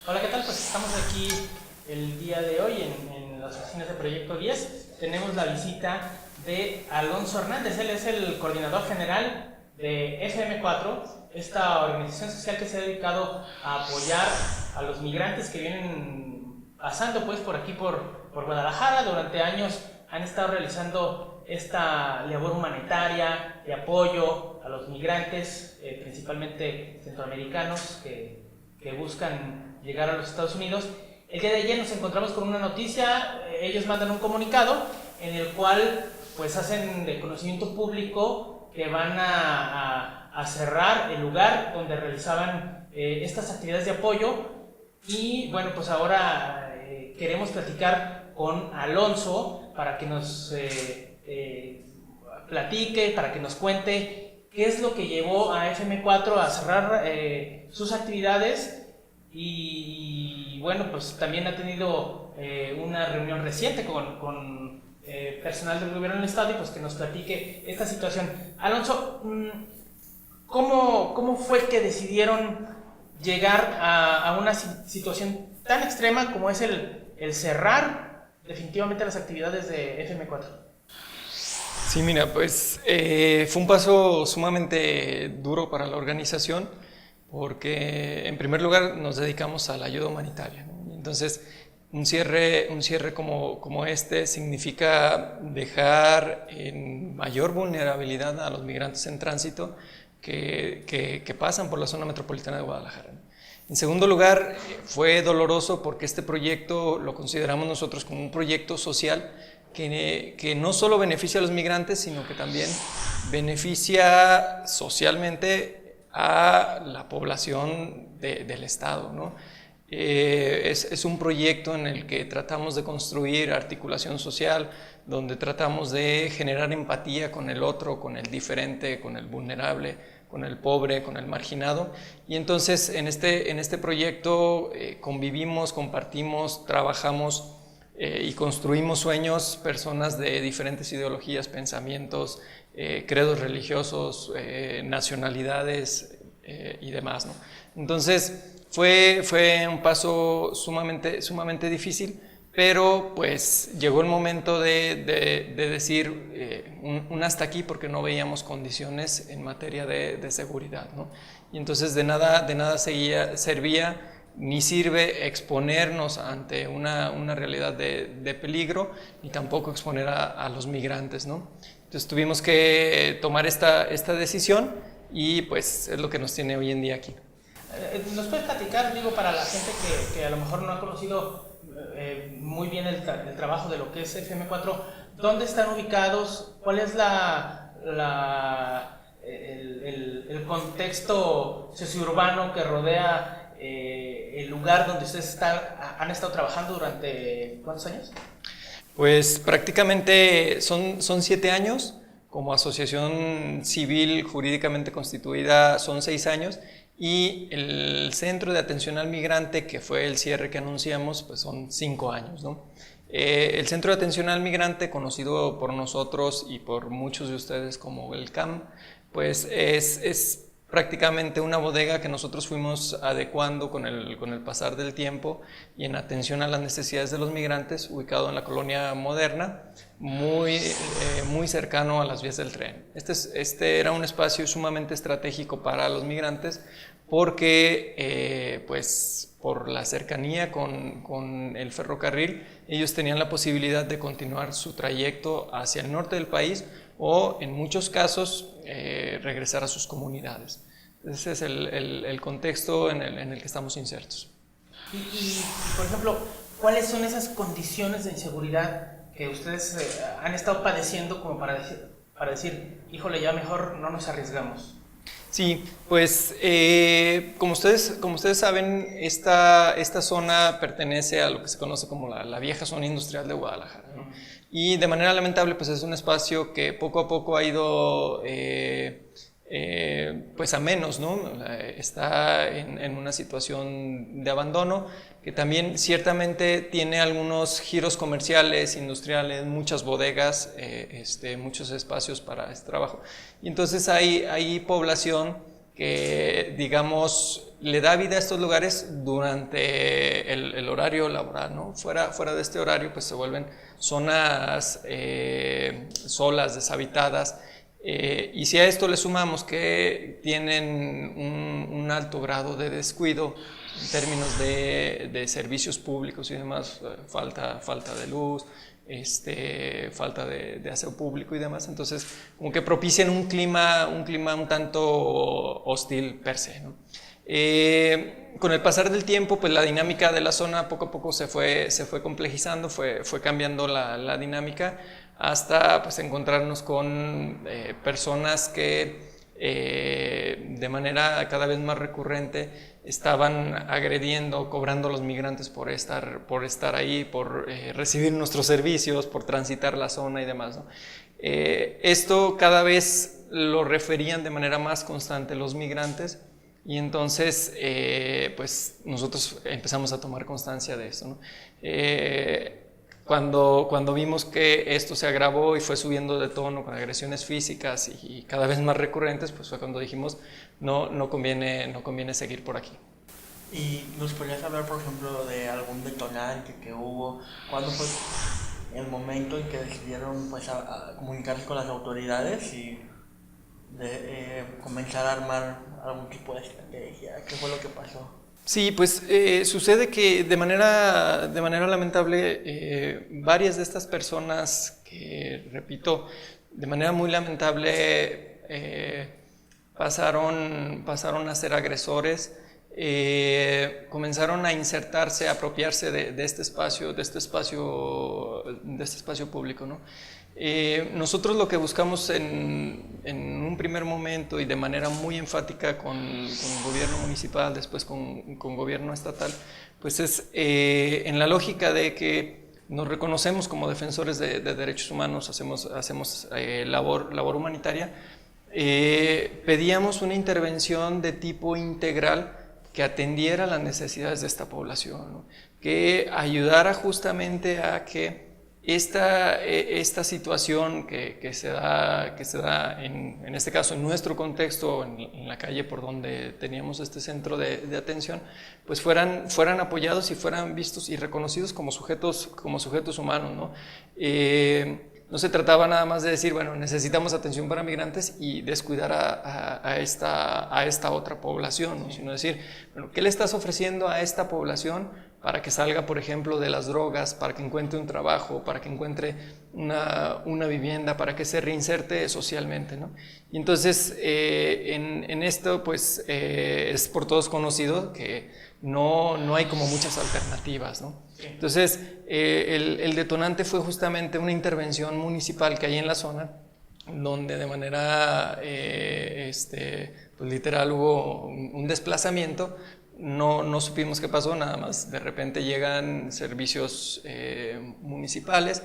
Hola, ¿qué tal? Pues estamos aquí el día de hoy en las oficinas de Proyecto 10. Tenemos la visita de Alonso Hernández. Él es el coordinador general de FM4, esta organización social que se ha dedicado a apoyar a los migrantes que vienen pasando pues por aquí por Guadalajara. Durante años han estado realizando esta labor humanitaria de apoyo a los migrantes, principalmente centroamericanos que buscan llegar a los Estados Unidos. El día de ayer nos encontramos con una noticia. Ellos mandan un comunicado en el cual pues hacen de conocimiento público que van a cerrar el lugar donde realizaban estas actividades de apoyo. Y bueno, pues ahora queremos platicar con Alonso para que nos platique, para que nos cuente qué es lo que llevó a FM4 a cerrar sus actividades. Y bueno, pues también ha tenido una reunión reciente con personal del gobierno del estado y pues que nos platique esta situación. Alonso, ¿cómo fue que decidieron llegar a una situación tan extrema como es el cerrar definitivamente las actividades de FM4? Sí, mira, pues fue un paso sumamente duro para la organización, porque en primer lugar nos dedicamos a la ayuda humanitaria, ¿no? Entonces un cierre como este significa dejar en mayor vulnerabilidad a los migrantes en tránsito que pasan por la zona metropolitana de Guadalajara. En segundo lugar, fue doloroso porque este proyecto lo consideramos nosotros como un proyecto social que no solo beneficia a los migrantes, sino que también beneficia socialmente a la población del estado, ¿no? Es un proyecto en el que tratamos de construir articulación social, donde tratamos de generar empatía con el otro, con el diferente, con el vulnerable, con el pobre, con el marginado. Y entonces en este proyecto convivimos, compartimos, trabajamos y construimos sueños, personas de diferentes ideologías, pensamientos, credos religiosos, nacionalidades y demás, ¿no? Entonces fue un paso sumamente difícil, pero pues llegó el momento de decir un hasta aquí, porque no veíamos condiciones en materia de seguridad, ¿no? Y entonces de nada servía ni sirve exponernos ante una realidad de peligro, ni tampoco exponer a los migrantes, ¿no? Entonces tuvimos que tomar esta decisión y pues es lo que nos tiene hoy en día aquí. ¿Nos puedes platicar, digo, para la gente que a lo mejor no ha conocido muy bien el trabajo de lo que es FM4, dónde están ubicados, cuál es el contexto sociourbano que rodea el lugar donde ustedes han estado trabajando durante ¿cuántos años? Pues prácticamente son 7 años, como asociación civil jurídicamente constituida son 6 años, y el Centro de Atención al Migrante, que fue el cierre que anunciamos, pues son 5 años, ¿no? El Centro de Atención al Migrante, conocido por nosotros y por muchos de ustedes como el CAM, pues es prácticamente una bodega que nosotros fuimos adecuando con el pasar del tiempo y en atención a las necesidades de los migrantes, ubicado en la colonia Moderna, muy cercano a las vías del tren. Este era un espacio sumamente estratégico para los migrantes porque pues por la cercanía con el ferrocarril, ellos tenían la posibilidad de continuar su trayecto hacia el norte del país o en muchos casos regresar a sus comunidades. Ese es el contexto en el que estamos insertos. Y, por ejemplo, ¿cuáles son esas condiciones de inseguridad que ustedes han estado padeciendo como para decir, híjole, ya mejor no nos arriesgamos? Sí, pues como ustedes saben, esta zona pertenece a lo que se conoce como la vieja zona industrial de Guadalajara, ¿no? Y de manera lamentable, pues es un espacio que poco a poco ha ido pues a menos, ¿no? Está en una situación de abandono, que también ciertamente tiene algunos giros comerciales, industriales, muchas bodegas, muchos espacios para este trabajo. Y entonces hay población que, digamos, le da vida a estos lugares durante el horario laboral, ¿no? Fuera de este horario, pues se vuelven zonas solas, deshabitadas, y si a esto le sumamos que tienen un alto grado de descuido en términos de servicios públicos y demás, falta de luz, falta de aseo público y demás, entonces como que propician un clima un tanto hostil per se, ¿no? Con el pasar del tiempo, pues la dinámica de la zona poco a poco se fue complejizando, fue cambiando la dinámica hasta pues encontrarnos con personas que de manera cada vez más recurrente estaban agrediendo, cobrando a los migrantes por estar ahí, por recibir nuestros servicios, por transitar la zona y demás, ¿no? Esto cada vez lo referían de manera más constante los migrantes, y entonces pues nosotros empezamos a tomar constancia de esto, ¿no? Cuando vimos que esto se agravó y fue subiendo de tono con agresiones físicas y cada vez más recurrentes, pues fue cuando dijimos no conviene seguir por aquí. ¿Y nos podrías hablar, por ejemplo, de algún detonante que hubo? ¿Cuándo fue el momento en que decidieron pues, a comunicarse con las autoridades y comenzar a armar algún tipo de estrategia? ¿Qué fue lo que pasó? Sí, pues sucede que de manera lamentable varias de estas personas que, repito, de manera muy lamentable pasaron a ser agresores, comenzaron a insertarse, a apropiarse de este espacio público, ¿no? Nosotros lo que buscamos en un primer momento y de manera muy enfática con el gobierno municipal, después con gobierno estatal, pues es en la lógica de que nos reconocemos como defensores de derechos humanos, hacemos labor humanitaria, pedíamos una intervención de tipo integral que atendiera las necesidades de esta población, ¿no? Que ayudara justamente a que esta situación que se da en este caso en nuestro contexto, en la calle por donde teníamos este centro de atención, pues fueran apoyados y fueran vistos y reconocidos como sujetos humanos, ¿no? No se trataba nada más de decir, bueno, necesitamos atención para migrantes y descuidar a esta otra población, ¿no? Sino decir, bueno, ¿qué le estás ofreciendo a esta población para que salga, por ejemplo, de las drogas, para que encuentre un trabajo, para que encuentre una vivienda, para que se reinserte socialmente, ¿no? Y entonces, en esto, pues, es por todos conocido que no hay como muchas alternativas, ¿no? Entonces, el detonante fue justamente una intervención municipal que hay en la zona, donde de manera pues literal hubo un desplazamiento. No supimos qué pasó, nada más de repente llegan servicios municipales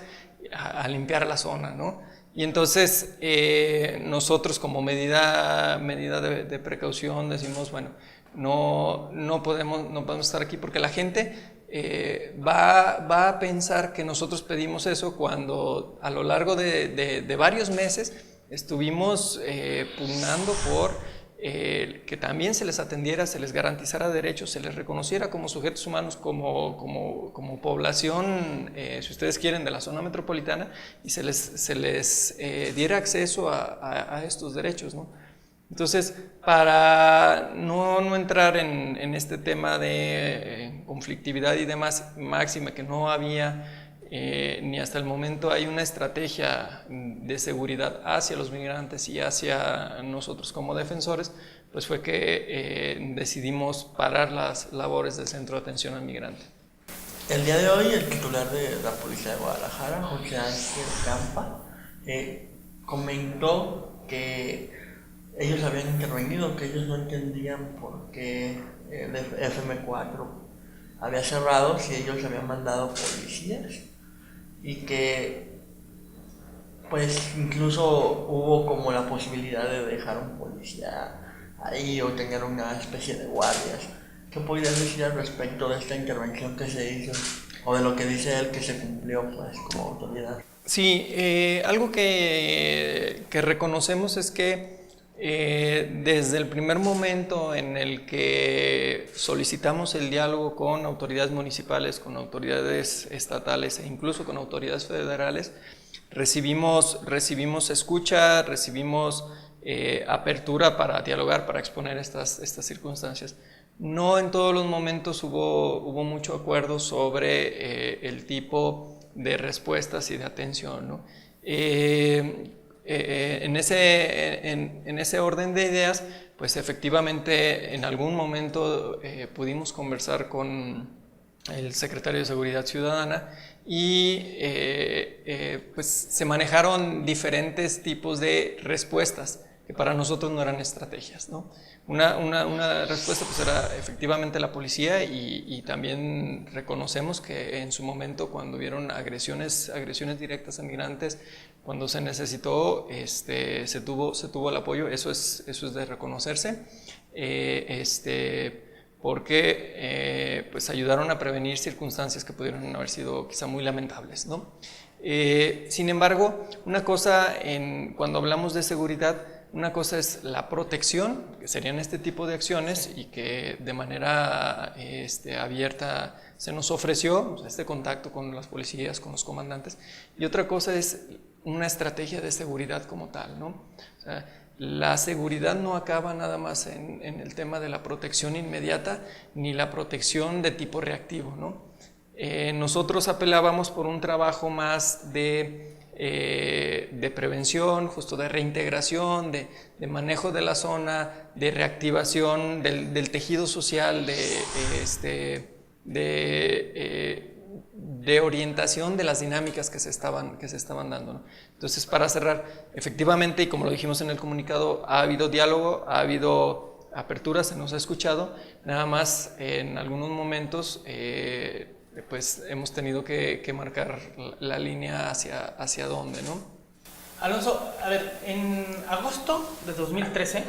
a limpiar la zona, ¿no? Y entonces nosotros como medida de precaución decimos, bueno, no podemos estar aquí porque la gente va a pensar que nosotros pedimos eso cuando a lo largo de varios meses estuvimos pugnando por que también se les atendiera, se les garantizara derechos, se les reconociera como sujetos humanos, como población, si ustedes quieren, de la zona metropolitana, y se les diera acceso a estos derechos, ¿no? Entonces, para no entrar en este tema de conflictividad y demás, máxima que no había ni hasta el momento hay una estrategia de seguridad hacia los migrantes y hacia nosotros como defensores, pues fue que decidimos parar las labores del Centro de Atención al Migrante. El día de hoy, el titular de la Policía de Guadalajara, José Ángel Campa, comentó que ellos habían intervenido, que ellos no entendían por qué el FM4 había cerrado si ellos habían mandado policías, y que pues incluso hubo como la posibilidad de dejar un policía ahí o tener una especie de guardias. ¿Qué podrías decir al respecto de esta intervención que se hizo o de lo que dice él que se cumplió pues como autoridad? Sí, algo que reconocemos es que Desde el primer momento en el que solicitamos el diálogo con autoridades municipales, con autoridades estatales e incluso con autoridades federales, recibimos escucha, recibimos apertura para dialogar, para exponer estas circunstancias. No en todos los momentos hubo mucho acuerdo sobre el tipo de respuestas y de atención, ¿no? En ese orden de ideas, pues efectivamente en algún momento pudimos conversar con el secretario de Seguridad Ciudadana y pues se manejaron diferentes tipos de respuestas que para nosotros no eran estrategias, ¿no? Una respuesta pues era efectivamente la policía y también reconocemos que en su momento cuando hubieron agresiones directas a migrantes, cuando se necesitó, se tuvo el apoyo, eso es de reconocerse, porque pues ayudaron a prevenir circunstancias que pudieron haber sido quizá muy lamentables, ¿no? Sin embargo, una cosa cuando hablamos de seguridad, una cosa es la protección, que serían este tipo de acciones y que de manera abierta se nos ofreció este contacto con las policías, con los comandantes, y otra cosa es una estrategia de seguridad como tal, ¿no? O sea, la seguridad no acaba nada más en el tema de la protección inmediata ni la protección de tipo reactivo, ¿no? Nosotros apelábamos por un trabajo más de prevención, justo de reintegración, de manejo de la zona, de reactivación del tejido social, de orientación de las dinámicas que se estaban dando, ¿no? Entonces, para cerrar, efectivamente, y como lo dijimos en el comunicado, ha habido diálogo, ha habido apertura, se nos ha escuchado, nada más en algunos momentos pues hemos tenido que marcar la línea hacia dónde, ¿no? Alonso, a ver, en agosto de 2013,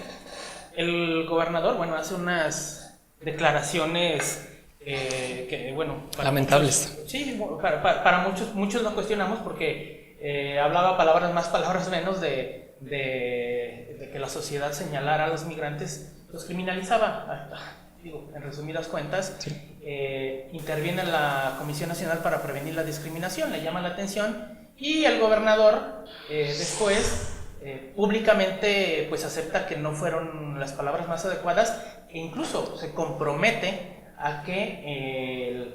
el gobernador, bueno, hace unas declaraciones que, bueno... lamentables. Muchos, sí, para muchos lo cuestionamos porque hablaba palabras más, palabras menos de que la sociedad señalara a los migrantes, los criminalizaba. Digo, en resumidas cuentas, sí. Interviene la Comisión Nacional para Prevenir la Discriminación, le llama la atención y el gobernador después públicamente pues acepta que no fueron las palabras más adecuadas e incluso se compromete a que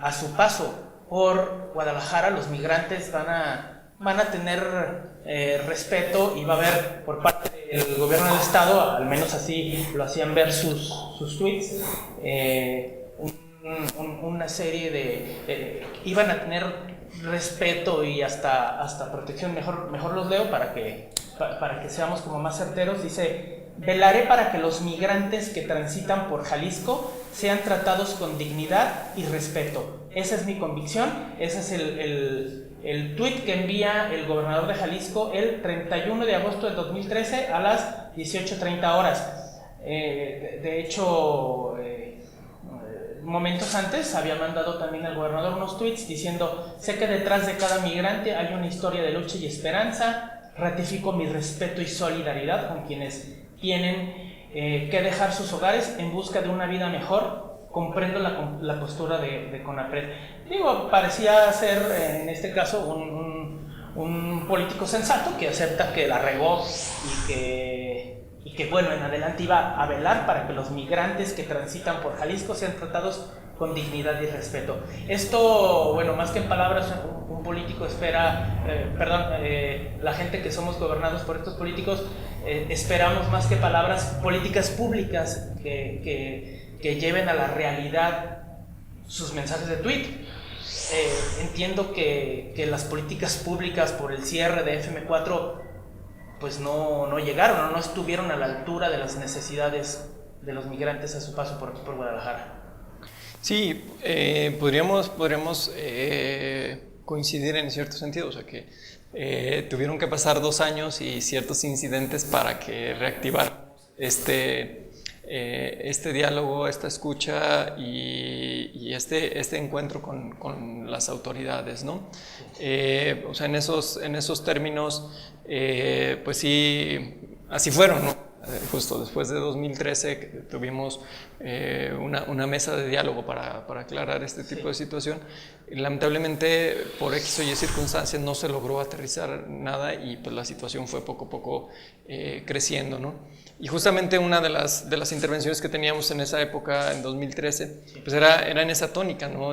a su paso por Guadalajara los migrantes van a tener respeto y va a haber por parte del gobierno del estado, al menos así lo hacían ver sus tweets, una serie de... iban a tener respeto y hasta protección, mejor los leo para que seamos como más certeros. Dice: velaré para que los migrantes que transitan por Jalisco sean tratados con dignidad y respeto. Esa es mi convicción, ese es el tuit que envía el gobernador de Jalisco el 31 de agosto de 2013 a las 18:30 horas. De hecho, momentos antes había mandado también el gobernador unos tweets diciendo: sé que detrás de cada migrante hay una historia de lucha y esperanza, ratifico mi respeto y solidaridad con quienes tienen que dejar sus hogares en busca de una vida mejor, comprendo la postura de CONAPRED. Digo, parecía ser en este caso un político sensato que acepta que la regó y que bueno, en adelante iba a velar para que los migrantes que transitan por Jalisco sean tratados con dignidad y respeto. Esto, bueno, más que en palabras, un político espera, la gente que somos gobernados por estos políticos, esperamos más que palabras, políticas públicas que lleven a la realidad sus mensajes de tweet. Entiendo que las políticas públicas por el cierre de FM4 pues no llegaron o no estuvieron a la altura de las necesidades de los migrantes a su paso por Guadalajara. Sí, podríamos coincidir en cierto sentido, o sea que tuvieron que pasar 2 años y ciertos incidentes para que reactiváramos este diálogo, esta escucha y este encuentro con las autoridades, ¿no? O sea, en esos términos, pues sí, así fueron, ¿no? Justo después de 2013 tuvimos una mesa de diálogo para aclarar este tipo de situación. Lamentablemente, por X o Y circunstancias, no se logró aterrizar nada y pues la situación fue poco a poco creciendo, ¿no? Y justamente una de las intervenciones que teníamos en esa época, en 2013, pues era en esa tónica, ¿no?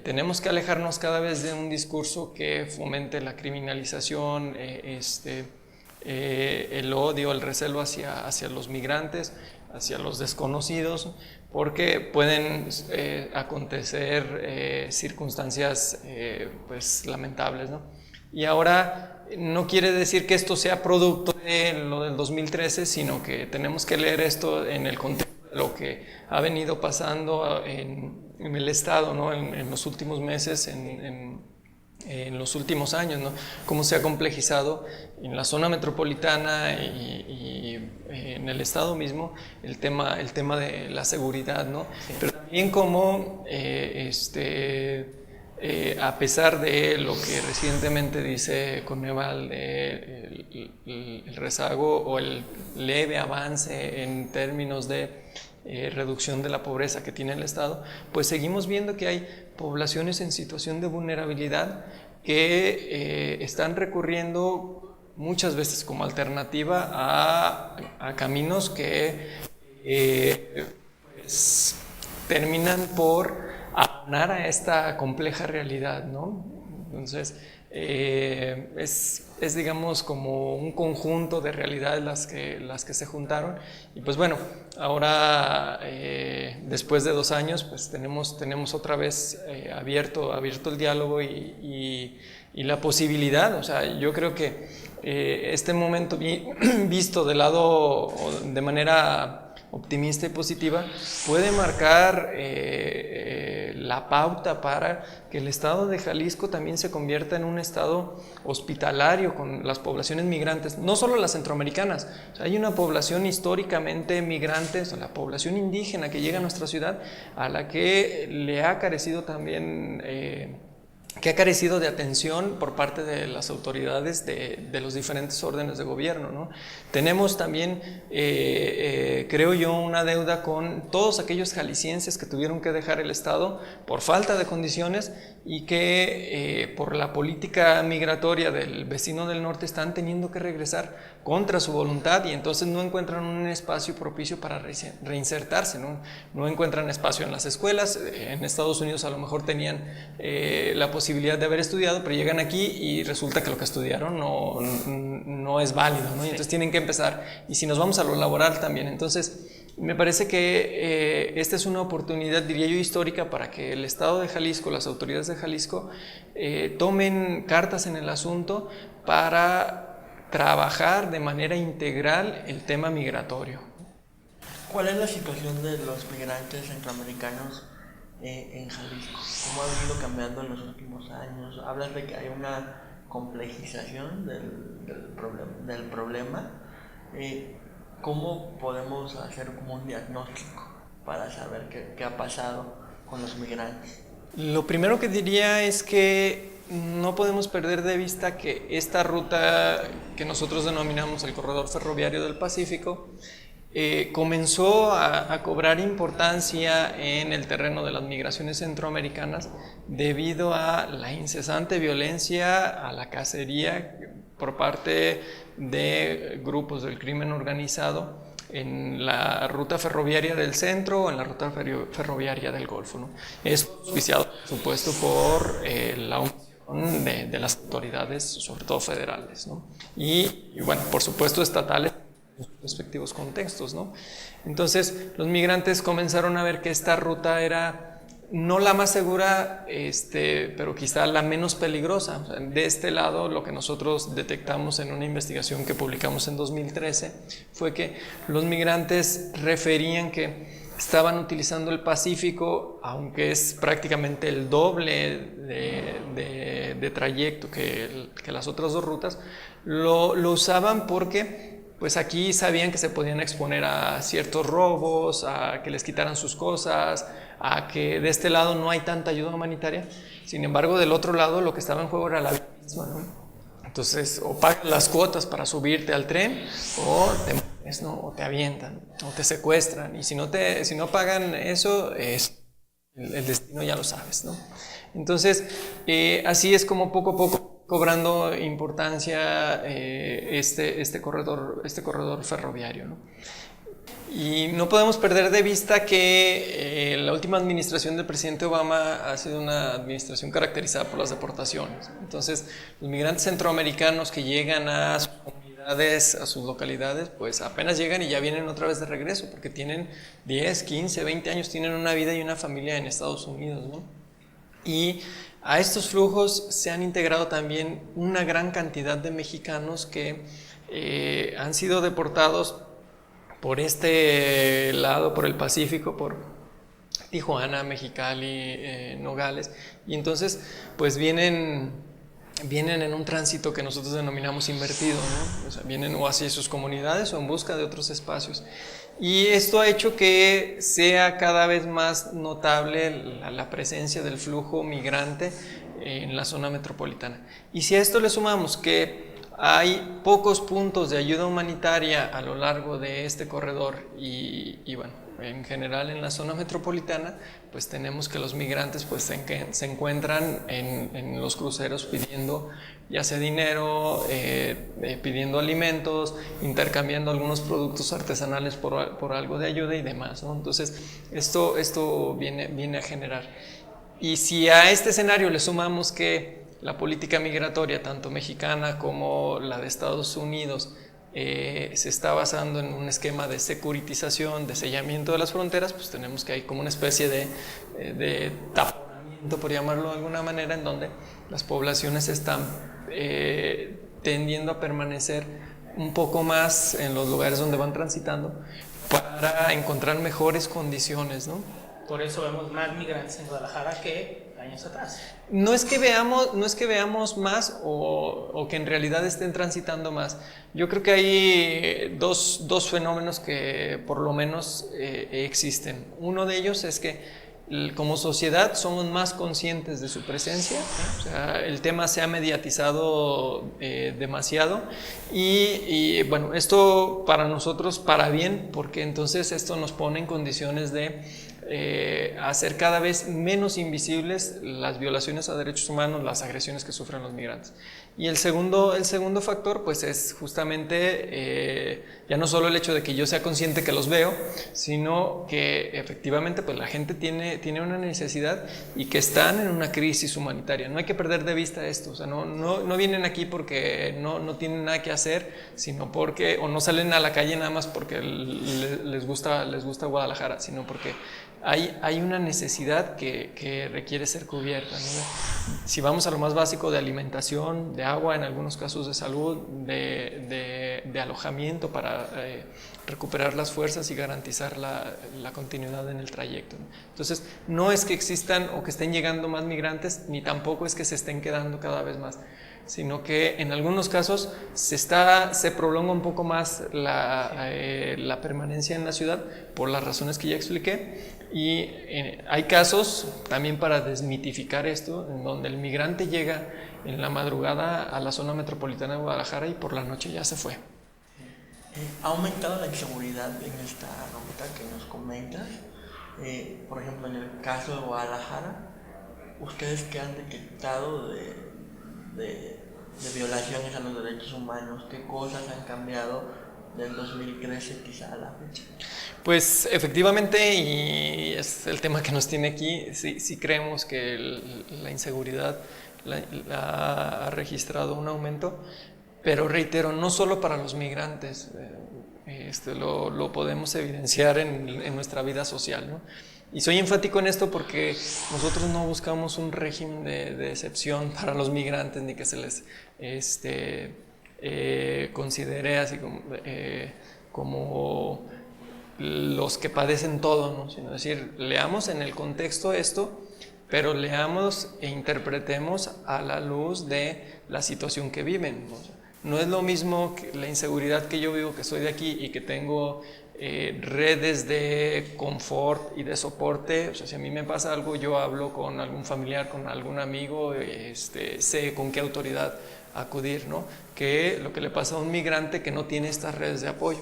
Tenemos que alejarnos cada vez de un discurso que fomente la criminalización, el odio, el recelo hacia los migrantes, hacia los desconocidos, porque pueden acontecer circunstancias pues lamentables, ¿no? Y ahora no quiere decir que esto sea producto de lo del 2013, sino que tenemos que leer esto en el contexto de lo que ha venido pasando en el Estado, ¿no? En los últimos meses, en los últimos años, ¿no? Cómo se ha complejizado en la zona metropolitana y en el Estado mismo el tema de la seguridad, ¿no? Sí. Pero también cómo a pesar de lo que recientemente dice Coneval, el rezago o el leve avance en términos de reducción de la pobreza que tiene el Estado, pues seguimos viendo que hay poblaciones en situación de vulnerabilidad que están recurriendo muchas veces como alternativa a caminos que pues, terminan por abonar a esta compleja realidad, ¿no? Entonces, es digamos como un conjunto de realidades las que se juntaron y pues bueno, ahora después de 2 años pues tenemos otra vez abierto el diálogo y la posibilidad, o sea, yo creo que este momento visto de manera optimista y positiva puede marcar la pauta para que el estado de Jalisco también se convierta en un estado hospitalario con las poblaciones migrantes, no solo las centroamericanas, o sea, hay una población históricamente migrante, o sea, la población indígena que llega a nuestra ciudad, a la que le ha carecido también que ha carecido de atención por parte de las autoridades de los diferentes órdenes de gobierno, ¿no? Tenemos también, creo yo, una deuda con todos aquellos jaliscienses que tuvieron que dejar el Estado por falta de condiciones y que por la política migratoria del vecino del norte están teniendo que regresar contra su voluntad y entonces no encuentran un espacio propicio para reinsertarse, no encuentran espacio en las escuelas. En Estados Unidos a lo mejor tenían la posibilidad de haber estudiado, pero llegan aquí y resulta que lo que estudiaron no es válido, ¿no? Y entonces tienen que empezar, y si nos vamos a lo laboral también, entonces me parece que esta es una oportunidad, diría yo, histórica para que el Estado de Jalisco, las autoridades de Jalisco tomen cartas en el asunto para trabajar de manera integral el tema migratorio. ¿Cuál es la situación de los migrantes centroamericanos en Jalisco? ¿Cómo ha venido cambiando en los últimos años? Hablas de que hay una complejización del problema. ¿Cómo podemos hacer como un diagnóstico para saber qué ha pasado con los migrantes? Lo primero que diría es que no podemos perder de vista que esta ruta que nosotros denominamos el Corredor Ferroviario del Pacífico comenzó a cobrar importancia en el terreno de las migraciones centroamericanas debido a la incesante violencia, a la cacería por parte de grupos del crimen organizado en la ruta ferroviaria del centro o en la ruta ferroviaria del Golfo, ¿no? Es auspiciado, por supuesto, por la omisión de las autoridades, sobre todo federales, ¿no? Y bueno, por supuesto, estatales en sus respectivos contextos, ¿no? Entonces, los migrantes comenzaron a ver que esta ruta era no la más segura, pero quizá la menos peligrosa. O sea, de este lado, lo que nosotros detectamos en una investigación que publicamos en 2013 fue que los migrantes referían que estaban utilizando el Pacífico, aunque es prácticamente el doble de trayecto que las otras dos rutas, lo usaban porque pues aquí sabían que se podían exponer a ciertos robos, a que les quitaran sus cosas, a que de este lado no hay tanta ayuda humanitaria. Sin embargo, del otro lado lo que estaba en juego era la vida misma, ¿no? Entonces, o pagas las cuotas para subirte al tren, o te mueres, ¿no? O te avientan, o te secuestran. Y si no pagan eso, el destino ya lo sabes, ¿no? Entonces, así es como poco a poco cobrando importancia este corredor ferroviario, ¿no? Y no podemos perder de vista que la última administración del presidente Obama ha sido una administración caracterizada por las deportaciones. Entonces, los migrantes centroamericanos que llegan a sus comunidades, a sus localidades, pues apenas llegan y ya vienen otra vez de regreso, porque tienen 10, 15, 20 años, tienen una vida y una familia en Estados Unidos, ¿no? Y a estos flujos se han integrado también una gran cantidad de mexicanos que han sido deportados por este lado, por el Pacífico, por Tijuana, Mexicali, Nogales, y entonces pues vienen en un tránsito que nosotros denominamos invertido, ¿no? O sea, vienen o hacia sus comunidades o en busca de otros espacios. Y esto ha hecho que sea cada vez más notable la presencia del flujo migrante en la zona metropolitana. Y si a esto le sumamos que hay pocos puntos de ayuda humanitaria a lo largo de este corredor y bueno, en general en la zona metropolitana, pues tenemos que los migrantes pues se encuentran en los cruceros pidiendo ya sea dinero, pidiendo alimentos, intercambiando algunos productos artesanales por algo de ayuda y demás, ¿no? Entonces esto viene a generar. Y si a este escenario le sumamos que la política migratoria, tanto mexicana como la de Estados Unidos, se está basando en un esquema de securitización, de sellamiento de las fronteras, pues tenemos que hay como una especie de taponamiento, por llamarlo de alguna manera, en donde las poblaciones están tendiendo a permanecer un poco más en los lugares donde van transitando para encontrar mejores condiciones, ¿no? Por eso vemos más migrantes en Guadalajara que años atrás. No es que veamos más o que en realidad estén transitando más. Yo creo que hay dos fenómenos que por lo menos existen. Uno de ellos es que como sociedad somos más conscientes de su presencia, o sea, el tema se ha mediatizado demasiado y bueno, esto para nosotros para bien, porque entonces esto nos pone en condiciones de hacer cada vez menos invisibles las violaciones a derechos humanos, las agresiones que sufren los migrantes. Y el segundo factor pues es justamente ya no solo el hecho de que yo sea consciente que los veo, sino que efectivamente pues la gente tiene una necesidad y que están en una crisis humanitaria. No hay que perder de vista esto, o sea, no vienen aquí porque no tienen nada que hacer, sino porque, o no salen a la calle nada más porque les gusta Guadalajara, sino porque hay una necesidad que requiere ser cubierta, ¿no? Si vamos a lo más básico de alimentación, de agua, en algunos casos de salud, de alojamiento para recuperar las fuerzas y garantizar la continuidad en el trayecto, ¿no? Entonces, no es que existan o que estén llegando más migrantes, ni tampoco es que se estén quedando cada vez más, sino que en algunos casos se prolonga un poco más la permanencia en la ciudad por las razones que ya expliqué. Y hay casos, también para desmitificar esto, en donde el migrante llega en la madrugada a la zona metropolitana de Guadalajara y por la noche ya se fue. ¿Ha aumentado la inseguridad en esta ruta que nos comentas? Por ejemplo, en el caso de Guadalajara, ¿ustedes qué han detectado de violaciones a los derechos humanos? ¿Qué cosas han cambiado del 2013 quizá a la fecha? Pues efectivamente, y es el tema que nos tiene aquí, sí creemos que la inseguridad ha registrado un aumento, pero reitero, no solo para los migrantes, lo podemos evidenciar en nuestra vida social, ¿no? Y soy enfático en esto porque nosotros no buscamos un régimen de excepción para los migrantes, ni que se les considere así como los que padecen todo, ¿no? Sino decir, leamos en el contexto esto, pero leamos e interpretemos a la luz de la situación que viven, ¿no? No es lo mismo que la inseguridad que yo vivo, que soy de aquí y que tengo redes de confort y de soporte. O sea, si a mí me pasa algo, yo hablo con algún familiar, con algún amigo, sé con qué autoridad acudir, ¿no? Que lo que le pasa a un migrante que no tiene estas redes de apoyo.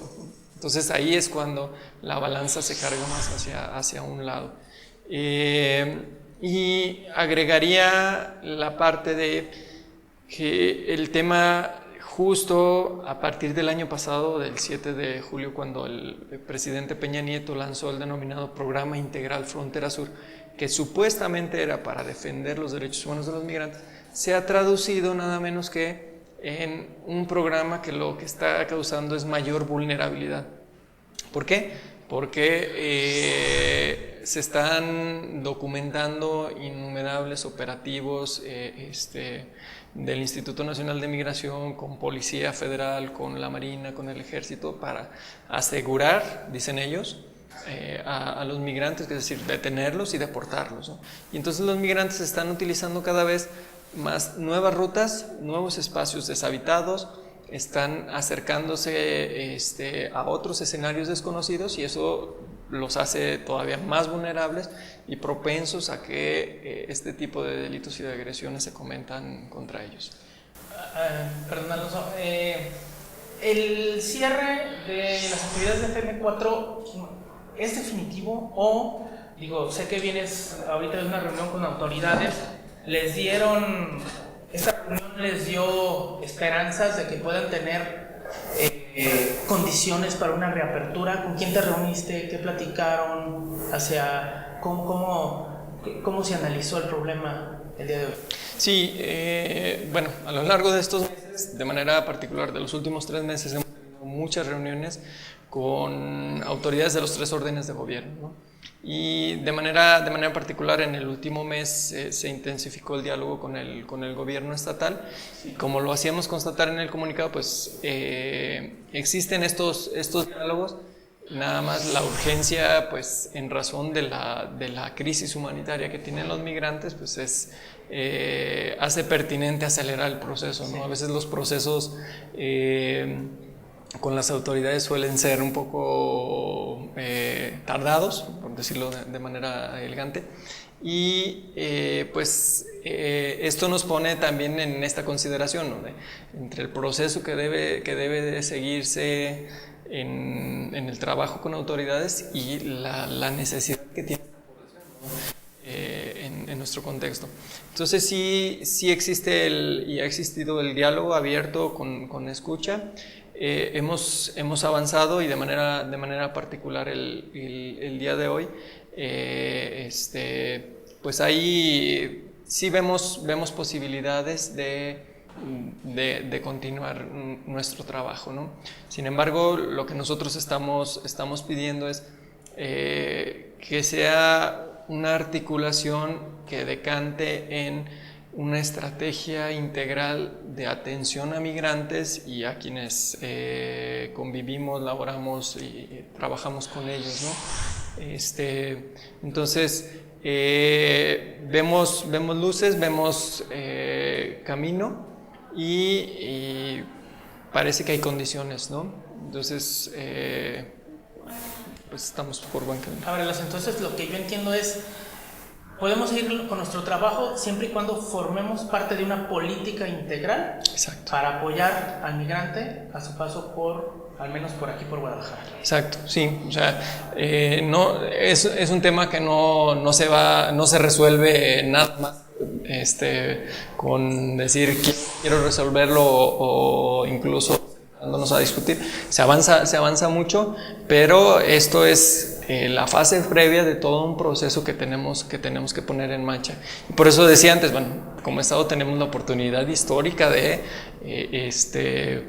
Entonces ahí es cuando la balanza se carga más hacia un lado. Y agregaría la parte de que el tema, justo a partir del año pasado, del 7 de julio, cuando el presidente Peña Nieto lanzó el denominado Programa Integral Frontera Sur, que supuestamente era para defender los derechos humanos de los migrantes, se ha traducido nada menos que en un programa que lo que está causando es mayor vulnerabilidad. ¿Por qué? Porque se están documentando innumerables operativos del Instituto Nacional de Migración, con Policía Federal, con la Marina, con el Ejército, para asegurar, dicen ellos, a los migrantes, es decir, detenerlos y deportarlos, ¿no? Y entonces los migrantes están utilizando cada vez más nuevas rutas, nuevos espacios deshabitados, están acercándose a otros escenarios desconocidos, y eso los hace todavía más vulnerables y propensos a que este tipo de delitos y de agresiones se cometan contra ellos. Perdón, Alonso, ¿el cierre de las actividades de FM4 es definitivo o, digo, sé que vienes ahorita de una reunión con autoridades, esta reunión les dio esperanzas de que puedan tener condiciones para una reapertura? ¿Con quién te reuniste? ¿Qué platicaron? ¿Cómo se analizó el problema el día de hoy? Sí, bueno, a lo largo de estos meses, de manera particular de los últimos 3 meses, hemos tenido muchas reuniones con autoridades de los 3 órdenes de gobierno, ¿no? Y de manera particular en el último mes se intensificó el diálogo con el gobierno estatal, y como lo hacíamos constatar en el comunicado, pues existen estos diálogos. Nada más la urgencia, pues en razón de la crisis humanitaria que tienen los migrantes, pues hace pertinente acelerar el proceso, ¿no? Sí. A veces los procesos con las autoridades suelen ser un poco tardados, por decirlo de manera elegante, y esto nos pone también en esta consideración, ¿no? Entre el proceso que debe de seguirse en el trabajo con autoridades y la necesidad que tiene la población, ¿no? En nuestro contexto. Entonces sí existe y ha existido el diálogo abierto con escucha. Hemos avanzado, y de manera particular el día de hoy, pues ahí sí vemos posibilidades de continuar nuestro trabajo, ¿no? Sin embargo, lo que nosotros estamos pidiendo es que sea una articulación que decante en una estrategia integral de atención a migrantes y a quienes convivimos, laboramos y trabajamos con ellos, ¿no? Entonces vemos luces, vemos camino, y parece que hay condiciones, ¿no? Entonces pues estamos por buen camino. Ahora, entonces lo que yo entiendo es: podemos seguir con nuestro trabajo siempre y cuando formemos parte de una política integral. Exacto. Para apoyar al migrante a su paso al menos por aquí, por Guadalajara. Exacto, sí. O sea, no, es un tema que no se resuelve nada más con decir quiero resolverlo o incluso dándonos a discutir. Se avanza mucho, pero esto es la fase previa de todo un proceso que tenemos que poner en marcha. Y por eso decía antes, bueno, como Estado tenemos la oportunidad histórica de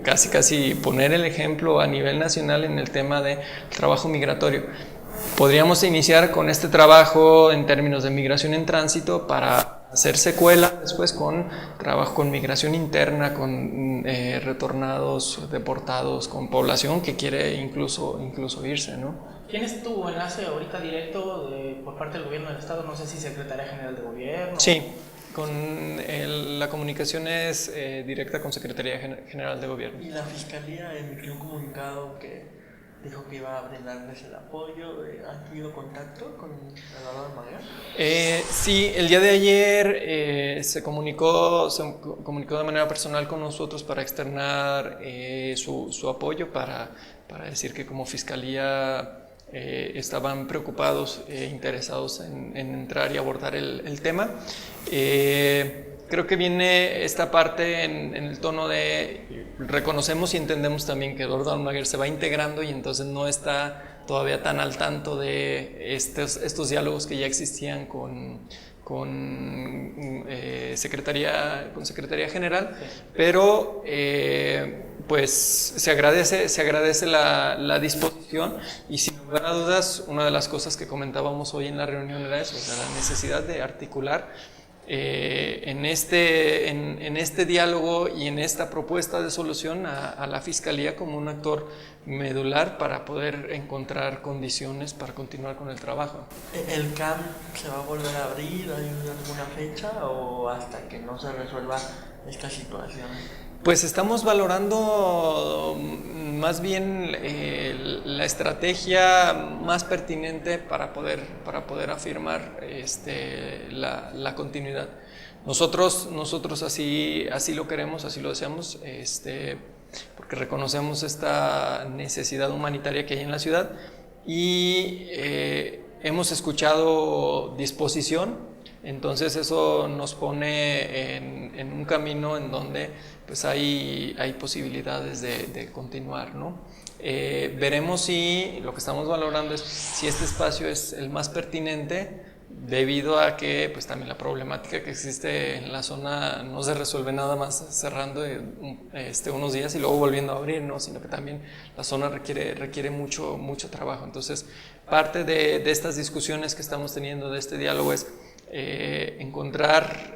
casi poner el ejemplo a nivel nacional en el tema de trabajo migratorio. Podríamos iniciar con este trabajo en términos de migración en tránsito para hacer secuela después con trabajo con migración interna, con retornados, deportados, con población que quiere incluso irse, ¿no? ¿Quién es tu enlace ahorita directo por parte del gobierno del estado? No sé si Secretaría General de Gobierno. Sí, la comunicación es directa con Secretaría General de Gobierno. Y la Fiscalía emitió un comunicado que dijo que iba a brindarles el apoyo. ¿Han tenido contacto con Eduardo Almaguer? Sí, el día de ayer se comunicó de manera personal con nosotros para externar su apoyo, para decir que como Fiscalía estaban preocupados e interesados en entrar y abordar el tema. Creo que viene esta parte en el tono de reconocemos y entendemos también que Eduardo Almaguer se va integrando y entonces no está todavía tan al tanto de estos diálogos que ya existían con Secretaría General, pero pues se agradece la disposición y sin lugar a dudas una de las cosas que comentábamos hoy en la reunión era eso, o sea, la necesidad de articular en este diálogo y en esta propuesta de solución a la Fiscalía como un actor medular para poder encontrar condiciones para continuar con el trabajo. ¿El CAM se va a volver a abrir? ¿Hay alguna fecha o hasta que no se resuelva esta situación? Pues estamos valorando más bien la estrategia más pertinente para poder afirmar la continuidad. Nosotros así lo queremos, así lo deseamos, porque reconocemos esta necesidad humanitaria que hay en la ciudad y hemos escuchado disposición. Entonces eso nos pone en un camino en donde pues hay posibilidades de continuar, ¿no? Veremos si lo que estamos valorando es si este espacio es el más pertinente debido a que pues también la problemática que existe en la zona no se resuelve nada más cerrando unos días y luego volviendo a abrir, ¿no? Sino que también la zona requiere mucho trabajo. Entonces parte de estas discusiones que estamos teniendo, de este diálogo es encontrar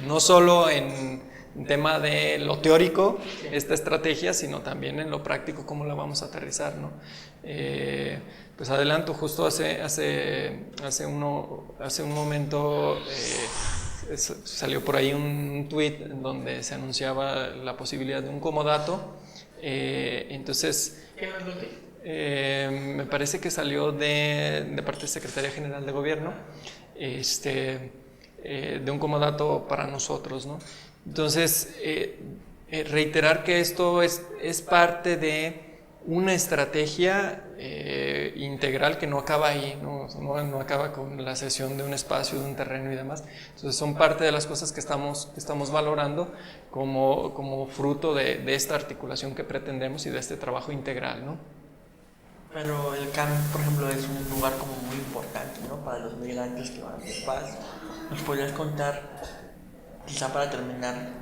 no solo en tema de lo teórico esta estrategia, sino también en lo práctico cómo la vamos a aterrizar, ¿no? Pues adelanto, justo hace un momento salió por ahí un tweet donde se anunciaba la posibilidad de un comodato. Entonces ¿Qué no es lo que? me parece que salió de parte de Secretaría General de Gobierno, de un comodato para nosotros, ¿no? Entonces, reiterar que esto es parte de una estrategia integral que no acaba ahí, no acaba con la cesión de un espacio, de un terreno y demás. Entonces son parte de las cosas que estamos valorando como fruto de esta articulación que pretendemos y de este trabajo integral, ¿no? Pero el CAM, por ejemplo, es un lugar como muy importante, ¿no? Para los migrantes que van de paz. ¿Nos podrías contar, quizá para terminar,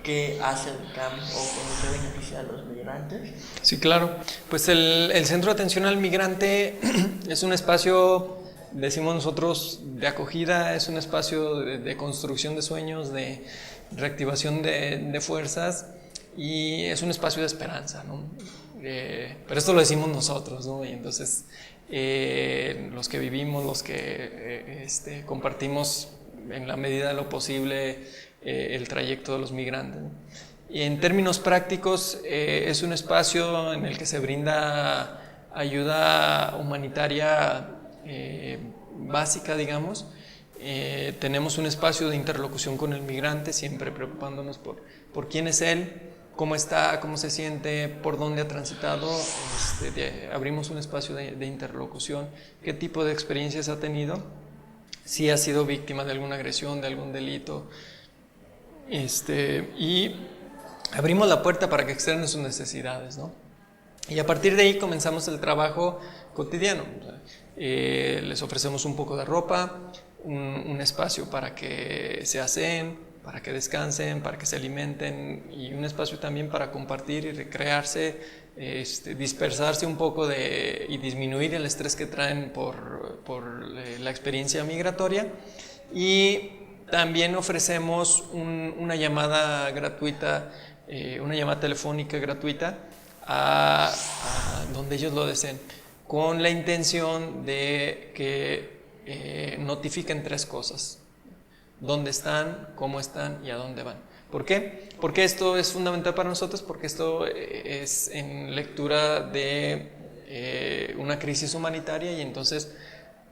qué hace el CAM o cómo se beneficia a los migrantes? Sí, claro. Pues el Centro de Atención al Migrante es un espacio, decimos nosotros, de acogida, es un espacio de construcción de sueños, de reactivación de fuerzas y es un espacio de esperanza, ¿no? Pero esto lo decimos nosotros, ¿no? Y entonces los que vivimos, los que compartimos en la medida de lo posible el trayecto de los migrantes, ¿no? Y en términos prácticos es un espacio en el que se brinda ayuda humanitaria básica, digamos. Tenemos un espacio de interlocución con el migrante, siempre preocupándonos por quién es él, cómo está, cómo se siente, por dónde ha transitado. Abrimos un espacio de interlocución, qué tipo de experiencias ha tenido, si ha sido víctima de alguna agresión, de algún delito, y abrimos la puerta para que externen sus necesidades, ¿no? Y a partir de ahí comenzamos el trabajo cotidiano. Les ofrecemos un poco de ropa, un espacio para que se aseen, para que descansen, para que se alimenten y un espacio también para compartir y recrearse, dispersarse un poco y disminuir el estrés que traen por la experiencia migratoria. Y también ofrecemos una llamada gratuita, una llamada telefónica gratuita a donde ellos lo deseen, con la intención de que notifiquen 3 cosas: dónde están, cómo están y a dónde van. ¿Por qué? Porque esto es fundamental para nosotros, porque esto es en lectura de una crisis humanitaria, y entonces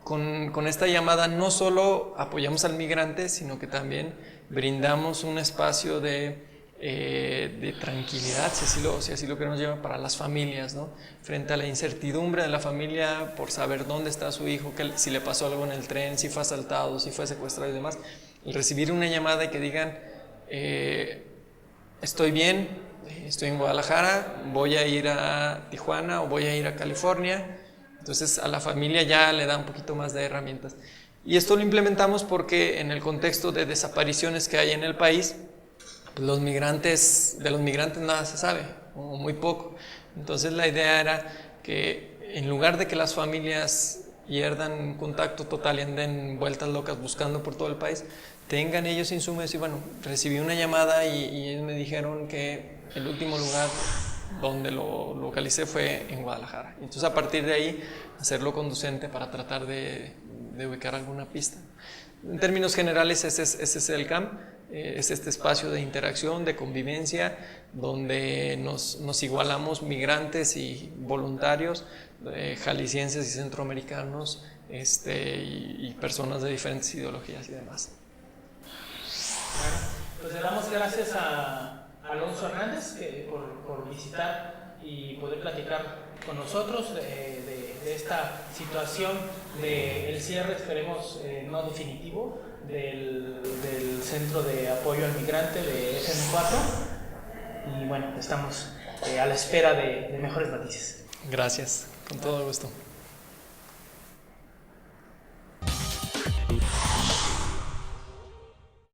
con esta llamada no solo apoyamos al migrante, sino que también brindamos un espacio de tranquilidad, si así lo queremos llamar, para las familias, ¿no? Frente a la incertidumbre de la familia por saber dónde está su hijo, si le pasó algo en el tren, si fue asaltado, si fue secuestrado y demás. El recibir una llamada y que digan, estoy bien, estoy en Guadalajara, voy a ir a Tijuana o voy a ir a California. Entonces a la familia ya le da un poquito más de herramientas. Y esto lo implementamos porque en el contexto de desapariciones que hay en el país, pues de los migrantes nada se sabe, o muy poco. Entonces la idea era que en lugar de que las familias pierdan contacto total y anden vueltas locas buscando por todo el país, tengan ellos insumos. Y bueno, recibí una llamada y ellos me dijeron que el último lugar donde lo localicé fue en Guadalajara. Entonces a partir de ahí hacerlo conducente para tratar de ubicar alguna pista. En términos generales ese es el CAM, es este espacio de interacción, de convivencia, donde nos igualamos migrantes y voluntarios, jaliscienses y centroamericanos, y personas de diferentes ideologías y demás. Bueno, pues le damos gracias a Alonso Hernández por visitar y poder platicar con nosotros de esta situación del cierre, esperemos no definitivo, del Centro de Apoyo al Migrante de FM4. Y bueno, estamos a la espera de mejores noticias. Gracias, con todo gusto.